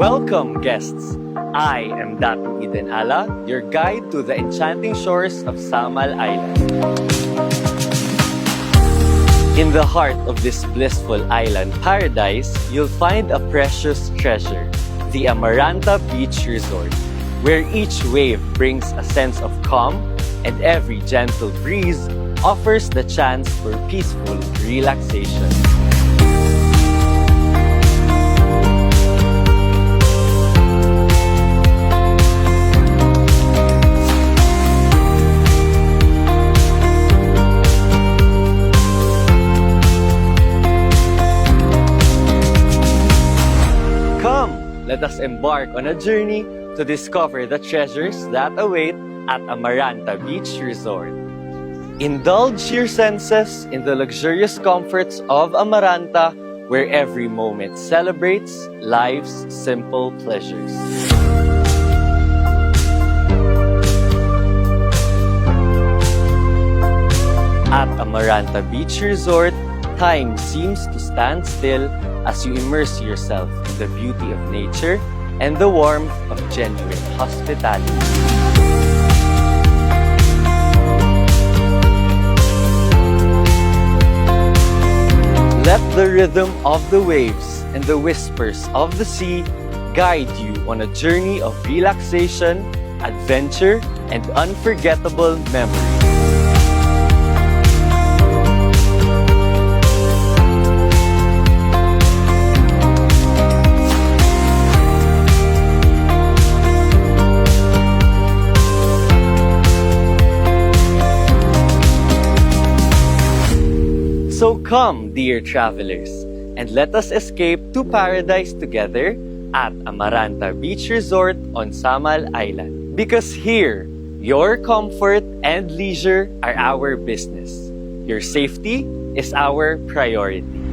Welcome, guests! I am Datu Eden Ala, your guide to the enchanting shores of Samal Island. In the heart of this blissful island paradise, you'll find a precious treasure, the Amaranta Beach Resort, where each wave brings a sense of calm and every gentle breeze offers the chance for peaceful relaxation. Let us embark on a journey to discover the treasures that await at Amaranta Beach Resort. Indulge your senses in the luxurious comforts of Amaranta, where every moment celebrates life's simple pleasures. At Amaranta Beach Resort, time seems to stand still as you immerse yourself in the beauty of nature and the warmth of genuine hospitality. Let the rhythm of the waves and the whispers of the sea guide you on a journey of relaxation, adventure, and unforgettable memories. So come, dear travelers, and let us escape to paradise together at Amaranta Beach Resort on Samal Island. Because here, your comfort and leisure are our business. Your safety is our priority.